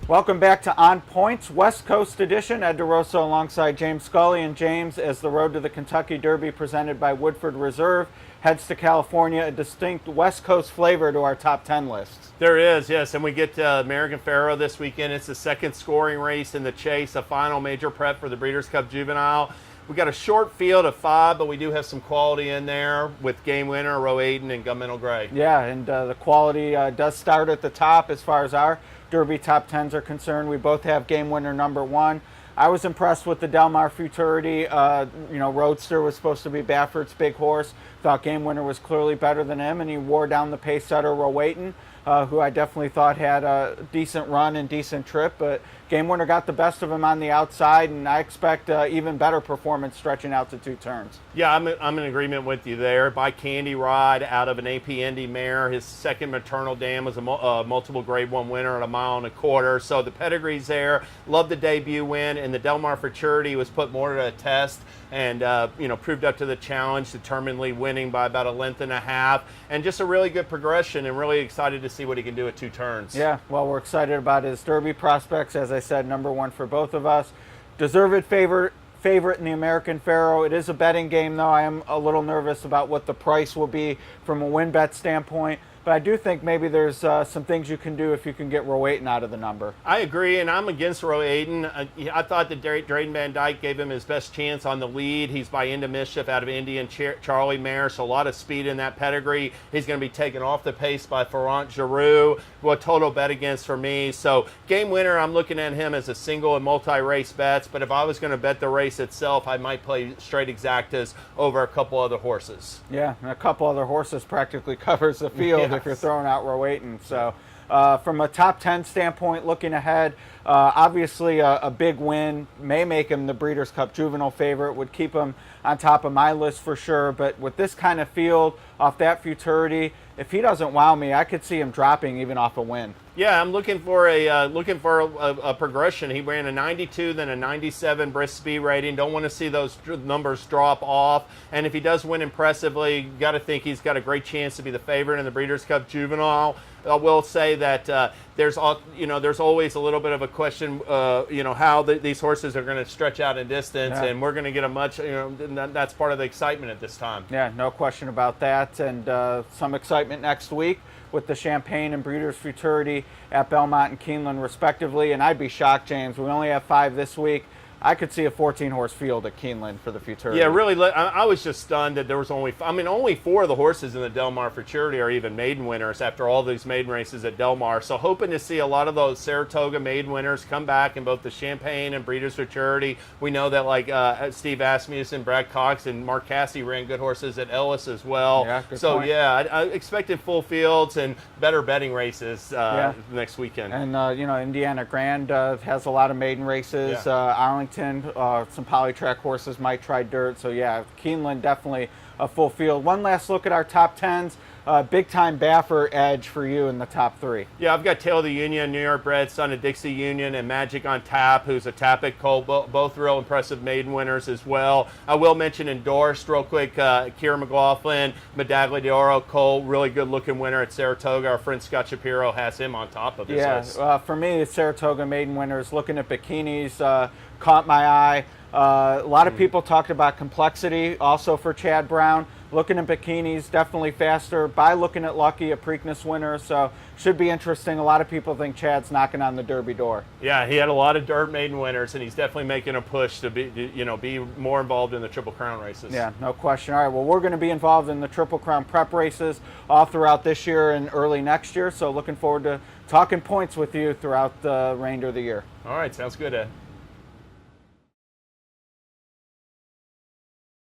Welcome back to On Point's West Coast edition. Ed DeRosa alongside James Scully. And James, as the road to the Kentucky Derby presented by Woodford Reserve heads to California, a distinct West Coast flavor to our top 10 lists. There is, yes, and we get American Pharoah this weekend. It's the second scoring race in the chase, a final major prep for the Breeders' Cup Juvenile. We got a short field of 5, but we do have some quality in there with Game Winner, Row Aiden, and Gunmetal Gray. Yeah, and the quality does start at the top as far as our Derby top 10s are concerned. We both have Game Winner number 1. I was impressed with the Mar Futurity. Roadster was supposed to be Baffert's big horse. Thought Game Winner was clearly better than him, and he wore down the pace setter Row Aiden, who I definitely thought had a decent run and decent trip, but Game Winner got the best of him on the outside, and I expect even better performance stretching out to 2 turns. Yeah, I'm in agreement with you there. By Candy Ride out of an AP Indy mare. His second maternal dam was a multiple grade 1 winner at 1.25 miles. So the pedigree's there. Love the debut win, and the Mar Futurity was put more to a test and proved up to the challenge, determinedly winning by about 1.5 lengths, and just a really good progression, and really excited to see what he can do at 2 turns. Yeah, well, we're excited about his Derby prospects. As I said, number 1 for both of us. Deserved favorite in the American Pharoah. It is a betting game, though. I am a little nervous about what the price will be from a win bet standpoint. But I do think maybe there's some things you can do if you can get Row Aiden out of the number. I agree, and I'm against Row Aiden. I thought that Drayden Van Dyke gave him his best chance on the lead. He's by Into Mischief out of Indian Charlie mare, so a lot of speed in that pedigree. He's going to be taken off the pace by Ferrant Giroux, who a total bet against for me. So Game Winner, I'm looking at him as a single and multi-race bets, but if I was going to bet the race itself, I might play straight exactas over a couple other horses. Yeah, and a couple other horses practically covers the field. Yes. If you're throwing out Row Aiden. So from a top 10 standpoint, looking ahead, obviously a big win may make him the Breeders' Cup Juvenile favorite, would keep him on top of my list for sure. But with this kind of field, off that Futurity, if he doesn't wow me, I could see him dropping even off a win. Yeah, I'm looking for a progression. He ran a 92, then a 97 brisk speed rating. Don't want to see those numbers drop off. And if he does win impressively, got to think he's got a great chance to be the favorite in the Breeders' Cup Juvenile. I will say that there's always a little bit of a question, how these horses are going to stretch out in distance, yeah. And we're going to get a much, that's part of the excitement at this time. Yeah, no question about that, and some excitement next week with the Champagne and Breeders' Futurity at Belmont and Keeneland respectively. And I'd be shocked, James, we only have 5 this week. I could see a 14-horse field at Keeneland for the Futurity. Yeah, really. I was just stunned that there was only 4 of the horses in the Mar Futurity are even maiden winners after all these maiden races at Del Mar. So hoping to see a lot of those Saratoga maiden winners come back in both the Champagne and Breeders' Futurity. We know that Steve Asmussen, Brad Cox, and Mark Cassidy ran good horses at Ellis as well. Yeah, good so point. Yeah, I expected full fields and better betting races next weekend. And Indiana Grand has a lot of maiden races. Yeah. Arlington. Some polytrack horses might try dirt. So yeah, Keeneland definitely a full field. One last look at our top 10s. Big time Baffert edge for you in the top 3. Yeah, I've got Tail of the Union, New York bred, son of Dixie Union, and Magic on Tap, who's a Tapit colt, both real impressive maiden winners as well. I will mention Endorsed real quick, Kira McLaughlin, Medaglia d'Oro colt, really good looking winner at Saratoga. Our friend Scott Shapiro has him on top of his list. For me, the Saratoga maiden winners, looking at bikinis, caught my eye. A lot of people talked about complexity also for Chad Brown. Looking at bikinis, definitely faster. By looking at Lucky, a Preakness winner, so should be interesting. A lot of people think Chad's knocking on the Derby door. Yeah, he had a lot of dirt maiden winners, and he's definitely making a push to be more involved in the Triple Crown races. Yeah, no question. All right, well, we're going to be involved in the Triple Crown prep races all throughout this year and early next year, so looking forward to talking points with you throughout the remainder of the year. All right, sounds good, Ed.